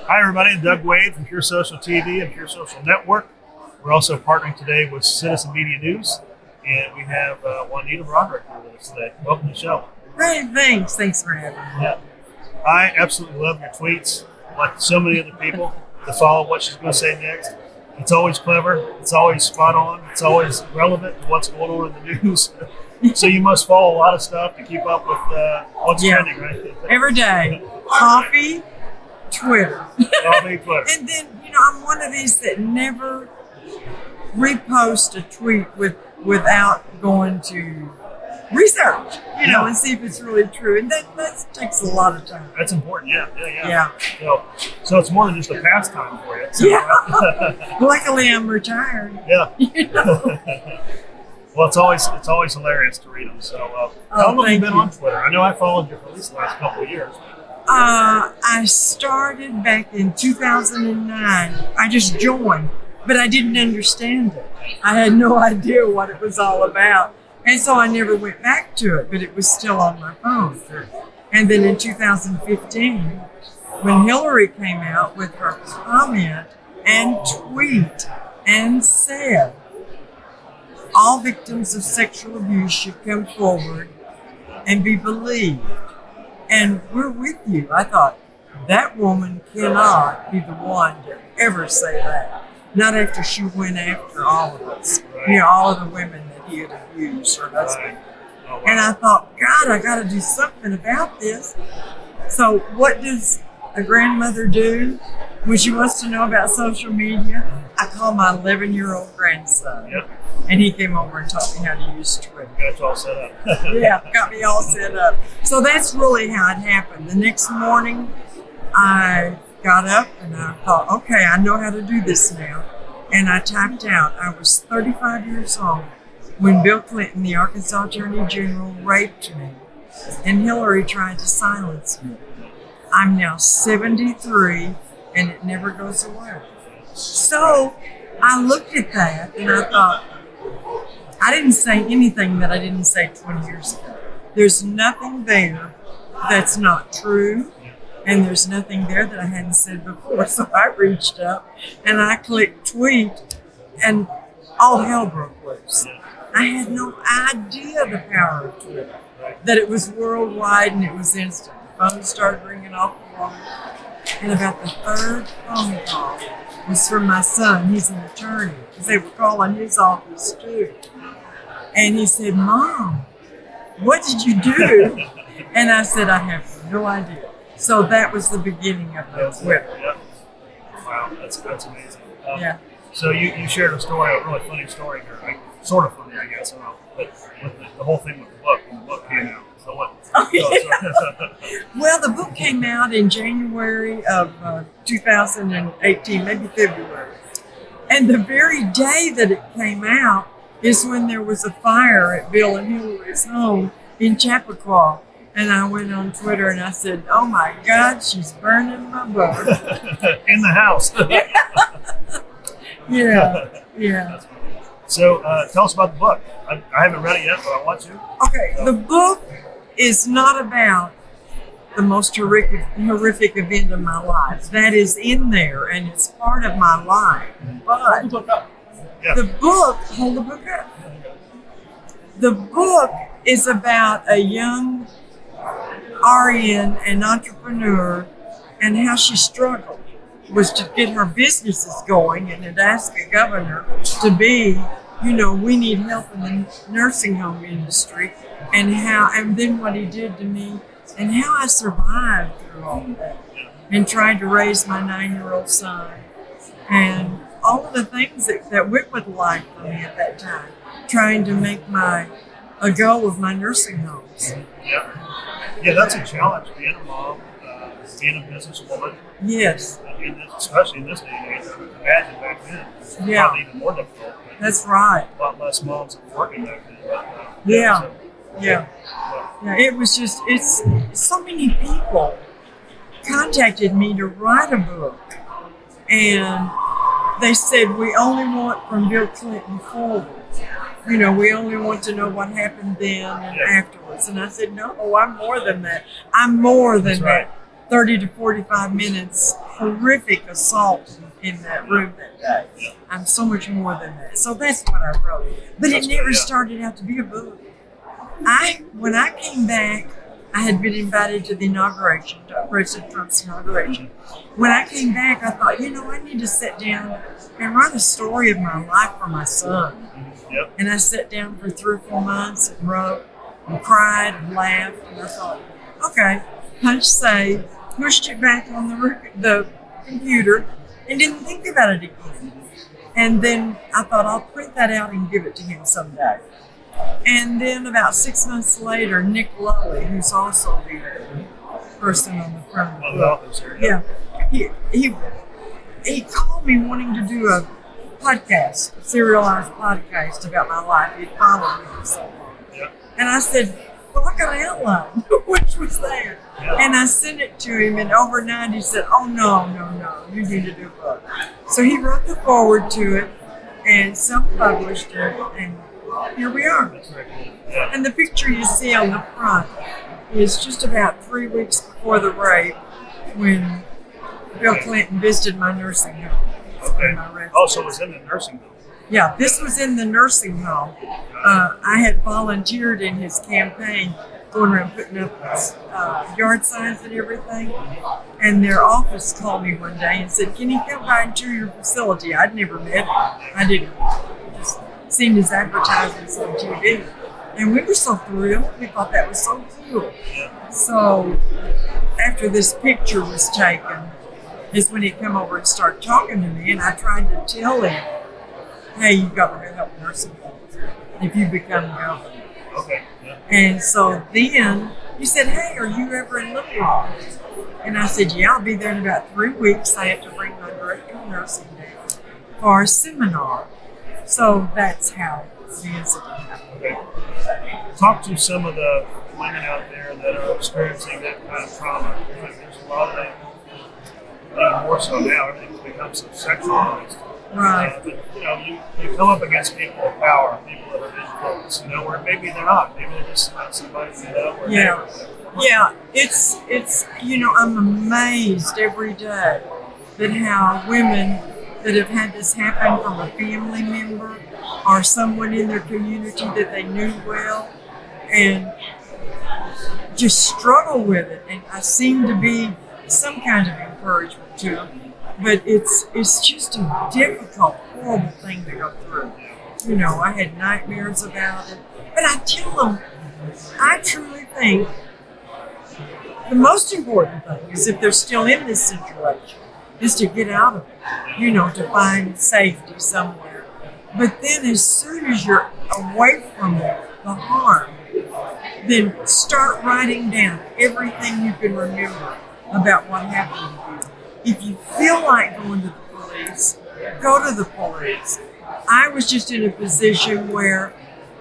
Hi, everybody. I'm Doug Wade from Pure Social TV and Pure Social Network. We're also partnering today with Citizen Media News, and we have Juanita Broaddrick here with us today. Welcome to the show. Great, thanks. Thanks for having me. Yeah. I absolutely love your tweets, like so many other people, to follow what she's going to say next. It's always clever. It's always spot on. It's always relevant to what's going on in the news. So you must follow a lot of stuff to keep up with what's trending, right? Every day. Coffee, Twitter. Coffee, Twitter. And then, I'm one of these that never repost a tweet without going to research, and see if it's really true. And that takes a lot of time. That's important, yeah. So it's more than just a pastime for you. Yeah. Luckily, I'm retired. Yeah. Well, it's always hilarious to read them. So how long have you been on Twitter? I know I followed you for at least the last couple of years. I started back in 2009. I just joined, but I didn't understand it. I had no idea what it was all about. And so I never went back to it, but it was still on my phone. And then in 2015, when Hillary came out with her comment and tweet and said, all victims of sexual abuse should come forward and be believed. And we're with you. I thought, that woman cannot be the one to ever say that. Not after she went after all of us, all of the women that he had abused, her husband. Oh, wow. And I thought, God, I got to do something about this. So what does a grandmother do when she wants to know about social media? I call my 11-year-old grandson. Yep. And he came over and taught me how to use Twitter. Got you all set up. Yeah, got me all set up. So that's really how it happened. The next morning, I got up and I thought, okay, I know how to do this now. And I typed out, I was 35 years old when Bill Clinton, the Arkansas Attorney General, raped me and Hillary tried to silence me. I'm now 73 and it never goes away. So I looked at that and I thought, I didn't say anything that I didn't say 20 years ago. There's nothing there that's not true. And there's nothing there that I hadn't said before. So I reached up and I clicked tweet and all hell broke loose. I had no idea the power of Twitter, that it was worldwide and it was instant. The phone started ringing off the line. And about the third phone call was from my son. He's an attorney because they were calling his office too. And he said, Mom, what did you do? And I said, I have no idea. So that was the beginning of the Twitter. Yep. Wow, that's amazing. Yeah. So you shared a story, a really funny story here, like, sort of funny, I guess. I don't know, but with the whole thing with the book, when the book came out. So what? Oh, yeah. Well, the book came out in January of 2018, maybe February. And the very day that it came out is when there was a fire at Bill and Hillary's home in Chappaqua. And I went on Twitter and I said, oh my God, she's burning my book. In the house. Yeah. So tell us about the book. I haven't read it yet, but I want to. Okay, the book is not about the most horrific event of my life. That is in there and it's part of my life. But hold the book up. Yeah. Hold the book up. The book is about a young RN and entrepreneur and how she struggled was to get her businesses going and had asked the governor to be, we need help in the nursing home industry and then what he did to me and how I survived through all of that and tried to raise my 9-year-old son and all of the things that went with life for me at that time, trying to make a go of my nursing homes. Yeah, that's a challenge, being a mom, being a businesswoman. Yes. Especially in this day and age, I would imagine back then, it's probably even more difficult. That's right. A lot less moms working back then. Yeah, it was just, so many people contacted me to write a book. And they said, we only want from Bill Clinton forward. We only want to know what happened then and afterwards. And I said, no, I'm more than that. I'm more than that. 30 to 45 minutes horrific assault in that room that day. I'm so much more than that. So that's what I wrote. But it never started out to be a book. When I came back, I had been invited to the inauguration, to President Trump's inauguration. When I came back, I thought, I need to sit down and write a story of my life for my son. Yep. And I sat down for 3 or 4 months and wrote and cried and laughed. And I thought, okay, punch save, pushed it back on the computer and didn't think about it again. And then I thought, I'll print that out and give it to him someday. And then about 6 months later, Nick Lowey, who's also the person on the front of the book, he called me wanting to do a podcast, a serialized podcast about my life. He'd followed me for so long. Yeah. And I said, well, I got an outline, which was there. Yeah. And I sent it to him, and overnight he said, oh, no, you need to do a book. So he wrote the foreword to it and self-published it, and here we are. Yeah. And the picture you see on the front is just about 3 weeks before the rape when Bill Clinton visited my nursing home. Okay. Also was in the nursing home. Yeah, this was in the nursing home. I had volunteered in his campaign, going around putting up yard signs and everything. And their office called me one day and said, can you come by and tour your facility? I'd never met him. I didn't. Just seen his advertisements on TV. And we were so thrilled. We thought that was so cool. So after this picture was taken, is when he come over and started talking to me, and I tried to tell him, hey, you've got to help nursing homes if you become governor. Okay. Yeah. And so then he said, hey, are you ever in Little Rock? And I said, yeah, I'll be there in about 3 weeks. I have to bring my director of nursing down for a seminar. So that's how the incident happened. Okay. Talk to some of the women out there that are experiencing that kind of trauma. There's a lot of them. More so now, everything's become so sexualized. Right. But you come up against people of power, people that are influenced, where maybe they're not. Maybe they're just somebody or Yeah, it's I'm amazed every day that how women that have had this happen from a family member or someone in their community that they knew well and just struggle with it. And I seem to be some kind of encouragement to them, but it's just a difficult, horrible thing to go through. I had nightmares about it, but I tell them, I truly think the most important thing is if they're still in this situation, is to get out of it, to find safety somewhere. But then as soon as you're away from the harm, then start writing down everything you can remember about what happened to you. If you feel like going to the police, go to the police. I was just in a position where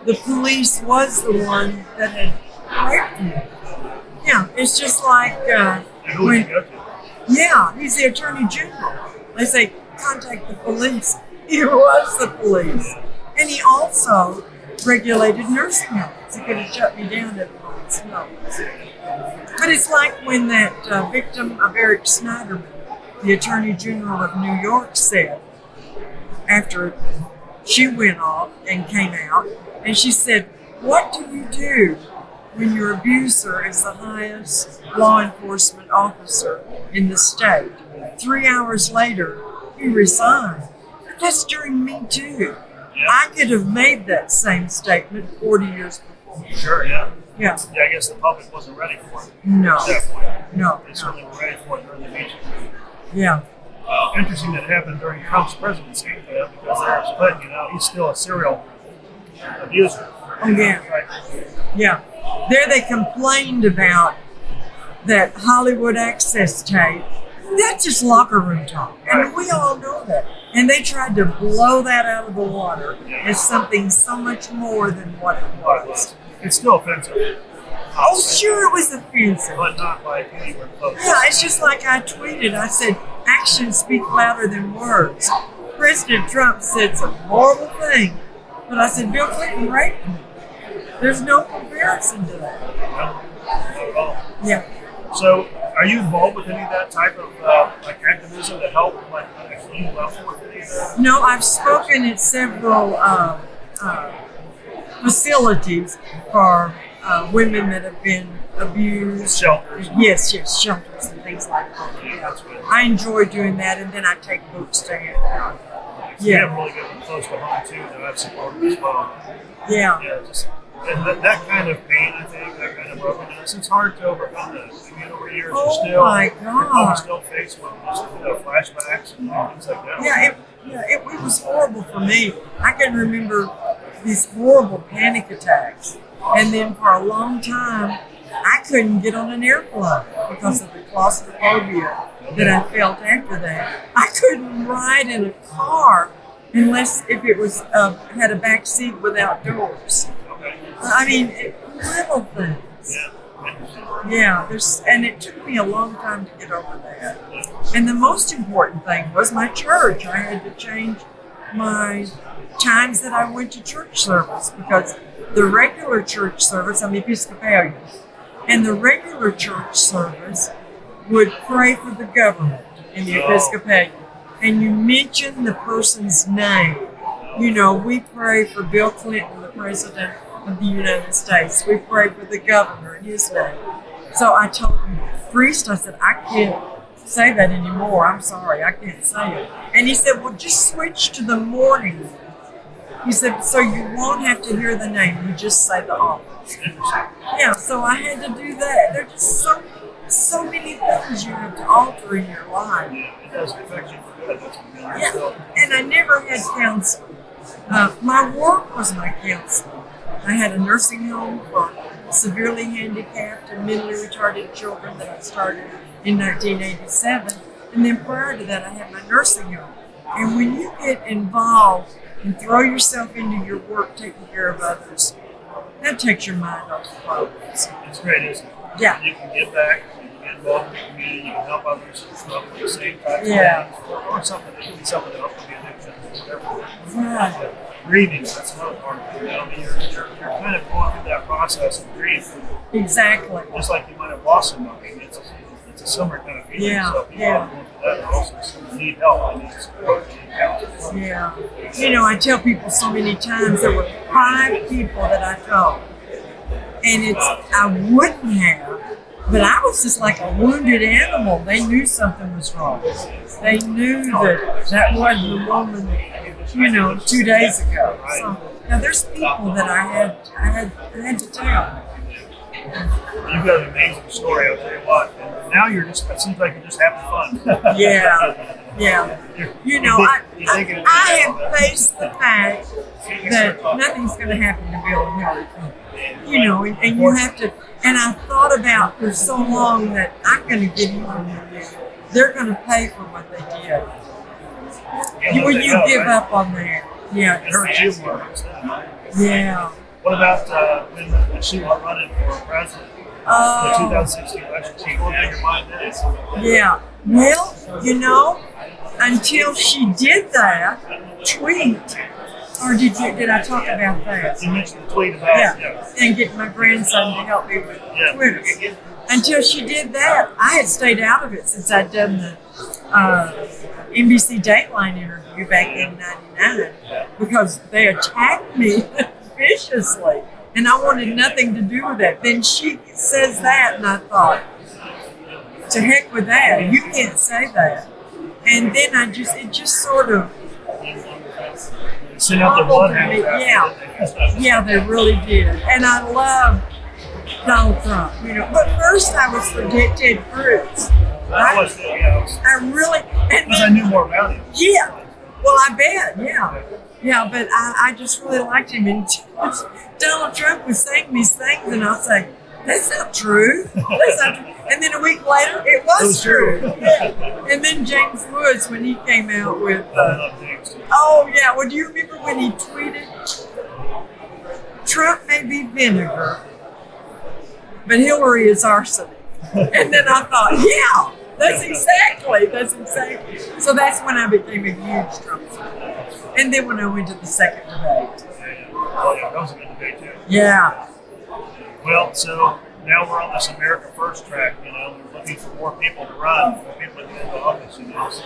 the police was the one that had raped me. Yeah, it's just like he's the Attorney General. They say, contact the police. He was the police. And he also regulated nursing homes. He could have shut me down at once. No. But it's like when that victim of Eric Snyderman, the Attorney General of New York, said, after she went off and came out, and she said, what do you do when your abuser is the highest law enforcement officer in the state? 3 hours later, he resigned. That's during Me Too. Yeah. I could have made that same statement 40 years before. Sure, yeah. Yeah, I guess the public wasn't ready for it. No. No. They certainly were ready for it during the meeting. Yeah. Interesting that it happened during Trump's presidency, because there's Clinton, he's still a serial abuser. Oh, yeah. Right. Yeah. There they complained about that Hollywood access tape. That's just locker room talk. And we all know that. And they tried to blow that out of the water as something so much more than what it was. It's still offensive. Oh, sure, it was offensive. But not like anywhere close. Yeah, it's just like I tweeted. I said, actions speak louder than words. President Trump said some horrible thing. But I said, Bill Clinton raped me. There's no comparison to that. No, not at all. Yeah. So Are you involved with any of that type of like activism to help like you level with any of that? No, I've spoken at several facilities for women that have been abused. Shelters. Yes, shelters and things like that. Yeah. I enjoy doing that, and then I take books to hand out. You have really good one close to home too that I've supported as well. Yeah. Yeah, just and that kind of pain, I think, that kind of brokenness, it's hard to overcome that. I mean, over years, Oh you're my God. still faced with just flashbacks and things like that. Yeah, it was horrible for me. I can remember these horrible panic attacks. And then for a long time, I couldn't get on an airplane because of the claustrophobia that I felt after that. I couldn't ride in a car unless if it was had a back seat without doors. I mean, little things. Yeah, and it took me a long time to get over that. And the most important thing was my church. I had to change my times that I went to church service because the regular church service, I'm Episcopalian, and the regular church service would pray for the government in the Episcopalian. And you mention the person's name. You know, we pray for Bill Clinton, the president of the United States. We pray for the governor in his name. So I told the priest, I said, I can't say that anymore. I'm sorry, I can't say it. And he said, well, just switch to the morning. He said, so you won't have to hear the name. You just say the office. Yeah, so I had to do that. There are just so many things you have to alter in your life. It does affect you for good. Yeah, and I never had counseling. My work was my counseling. I had a nursing home for severely handicapped and mentally retarded children that I started in 1987. And then prior to that, I had my nursing home. And when you get involved and throw yourself into your work taking care of others, that takes your mind off the problems. It's great, isn't it? Yeah. You can get back, you can get involved in the community, you can help others struggle with the same type of things, or something that can be something else, could be addiction, whatever. Right. Grieving, that's another part of it. You know, I mean, you're kind of going through that process of grief. Exactly. Just like you might have lost somebody. It's a similar kind of feeling. Yeah, So people yeah. are going through that and also need help, they need support, they need counseling. Yeah. You know, I tell people so many times there were 5 people that I told. And I wouldn't have, but I was just like a wounded animal. They knew something was wrong. They knew that wasn't the woman, you know, 2 days ago. So now there's people that I had to tell. You've got an amazing story, I'll tell you what. And now it seems like you're just having fun. Yeah. You know, I have faced the fact that nothing's going to happen to Bill and Hillary Clinton. You know, and you have to, and I thought about for so long that I'm going to get even with you. They're going to pay for what they did. When you give up on that. Yeah. It hurts you more. Yeah. What about when she was running for president? The 2016 election, she won't take your mind then. Yeah. Well, you know, until she did that tweet, or did I talk about that? You mentioned the tweet about and get my grandson to help me with Twitter. Until she did that, I had stayed out of it since I'd done the NBC Dateline interview back in '99 because they attacked me viciously, and I wanted nothing to do with that. Then she says that, and I thought, to heck with that. You can't say that. And then it just sort of send out the bloodhounds. Yeah, they really did. And I love Donald Trump, you know. But first I was for Ted Cruz. I really, because I knew more about him. Yeah. Well, I bet, yeah. Yeah, but I just really liked him. And Donald Trump was saying these things, and I was like, that's not true. That's not true. And then a week later, it was true. Yeah. And then James Woods, when he came out with, oh yeah, well, do you remember when he tweeted, Trump may be vinegar, but Hillary is arsenic. And then I thought, yeah, that's exactly. So that's when I became a huge Trump fan. And then when I went to the second debate. Oh yeah, that was a good debate too. Yeah. Well, so now we're on this America First track. You know, we're looking for more people to run, more people to get into office. You know, so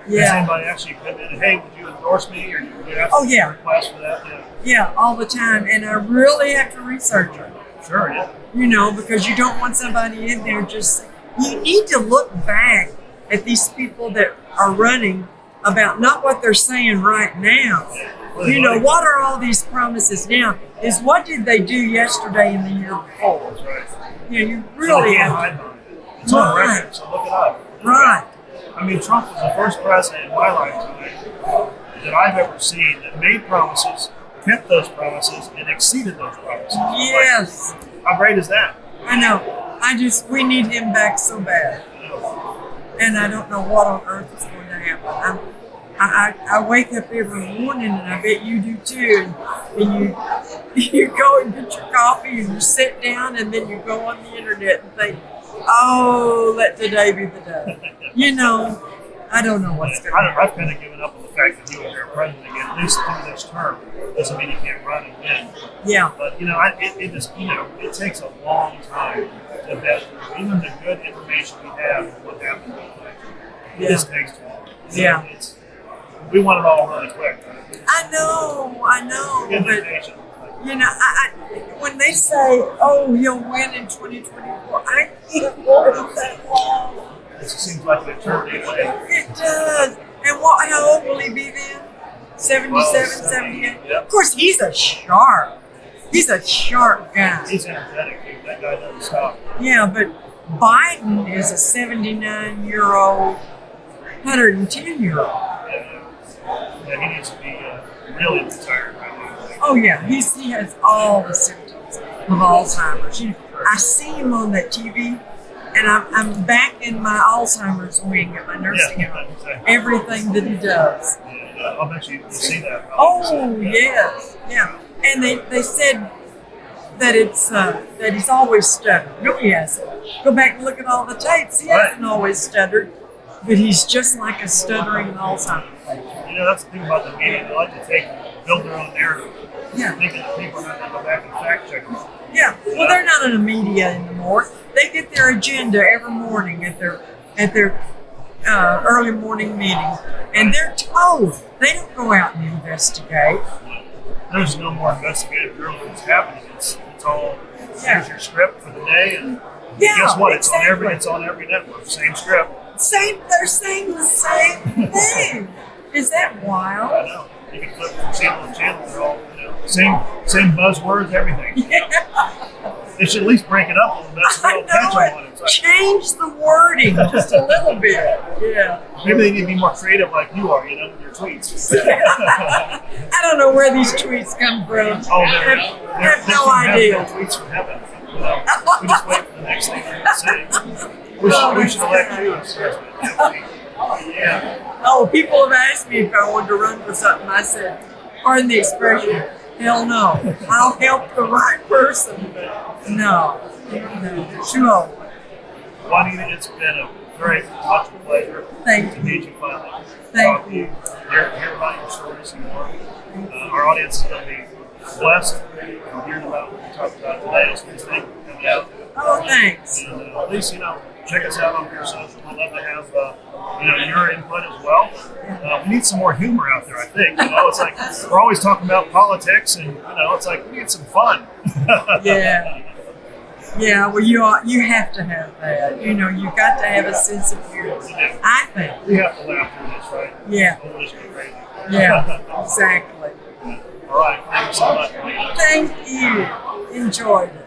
has anybody actually come in and, hey, would you endorse me, or you ask a request for that? Yeah, all the time, and I really have to research it. Sure, yeah. You know, because you don't want somebody in there just. You need to look back at these people that are running about not what they're saying right now. Well, you know, what are all these promises now? Is what did they do yesterday and the year before? That's right. You know, you really can't have hide behind it. It's on record, so look it up. Right. I mean, Trump was the first president in my lifetime that I've ever seen that made promises, kept those promises, and exceeded those promises. Yes. Like, how great is that? I know. We need him back so bad. And I don't know what on earth is going to happen. I wake up every morning, and I bet you do too. And you go and get your coffee, and you sit down, and then you go on the internet and think, oh, let today be the day. You know, I don't know what's going to happen. I've kind of given up on the fact that he will be our president again, at least through this term. Doesn't mean he can't run again. Yeah. But, you know, it just, you know, it takes a long time to vet through even the good information we have of what happened. It just takes too long. Yeah. We want it all really quick. I know. Good But, information. you know, when they say, oh, he'll win in 2024, I can't wait that long. It just seems like an eternity away. It does. And how old will he be then? 77, 78? Yep. Of course, he's a sharp guy. He's energetic. That guy doesn't stop. Yeah, but Biden is a 79-year-old, 110-year-old. Yeah, he needs to be really retired right now. Oh, yeah. He has all the symptoms of Alzheimer's. You know, I see him on that TV, and I'm back in my Alzheimer's wing at my nursing home. Exactly. Everything that he does. Yeah, I'll bet you see that. Oh, yes. Yeah. And they said that it's that he's always stuttered. No, he hasn't. Go back and look at all the tapes. He hasn't always stuttered, but he's just like a stuttering Alzheimer's patient. You know, that's the thing about the media. They like to build their own narrative. Yeah. Thinking that people are not going to go back and fact check them. Yeah. Well, they're not in the media anymore. They get their agenda every morning at their early morning meetings, and they're told. They don't go out and investigate. There's no more investigative journalism that's happening. It's all here's your script for the day, and guess what? It's on every network. Same script. They're saying the same thing. Is that wild? I know. You can flip from channel to channel. They're all same buzzwords, everything. Yeah. They should at least break it up a little bit so they don't catch on it. Change the wording just a little bit. Yeah. Maybe they need to be more creative like you are, with your tweets. I don't know where these tweets come from. I have no idea. Tweets from heaven. We just wait for the next thing to say. We should elect you as president. Yeah. Oh, people have asked me if I wanted to run for something. I said, pardon the expression, hell no. I'll help the right person, but no, too old. Juanita, it's been a very much pleasure to meet you finally. Thank you. Hear about your stories and more. Our audience is going to be blessed hearing about what we talked about today. So thank you for coming out. Oh, thanks. And at least, check us out on your social. We'd love to have your input as well. We need some more humor out there, I think. It's like we're always talking about politics, and it's like we need some fun. Yeah. Yeah, well, you have to have that. You've got to have a sense of humor. I think. We have to laugh through this, right? Yeah. Otherwise we're crazy. Yeah, exactly. All right. Thank you so much. Thank you. Enjoyed it.